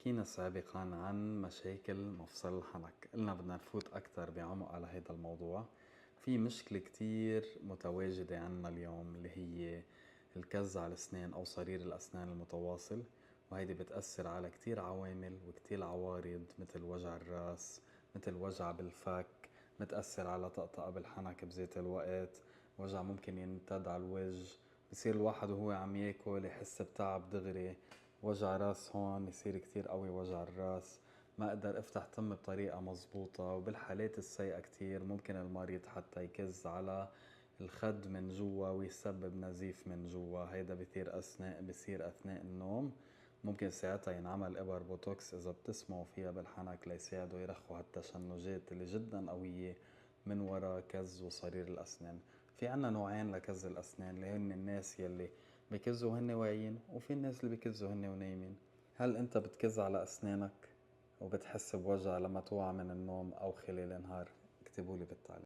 حكينا سابقا عن مشاكل مفصل الحنك. قلنا بدنا نفوت أكتر بعمق على هذا الموضوع. في مشكلة كتير متواجدة عنا اليوم اللي هي الكز على الأسنان أو صرير الأسنان المتواصل، وهيدي بتأثر على كتير عوامل وكتير عوارض مثل وجع الراس، مثل وجع بالفك، متأثر على طقطقة بالحنك بذات الوقت، وجع ممكن يمتد على الوجه، بصير الواحد وهو عم ياكل يحس بتعب دغري، وجع راس هون يصير كتير قوي وجع الراس، ما اقدر افتح تم بطريقة مزبوطة. وبالحالات السيئة كتير ممكن المريض حتى يكز على الخد من جوا ويسبب نزيف من جوا. هيدا بصير اثناء النوم. ممكن ساعتها ينعمل ابر بوتوكس اذا بتسمعوا فيها بالحنك ليساعدوا يرخوا هالتشنجات اللي جدا قوية من وراء كز وصرير الاسنان. في عنا نوعين لكز الاسنان اللي هن الناس يلي بكزوا هن واعيين، وفي الناس اللي بكزوا هن ونايمين. هل انت بتكز على اسنانك وبتحس بوجع لما توعى من النوم او خلال النهار؟ اكتبولي بالتعليق.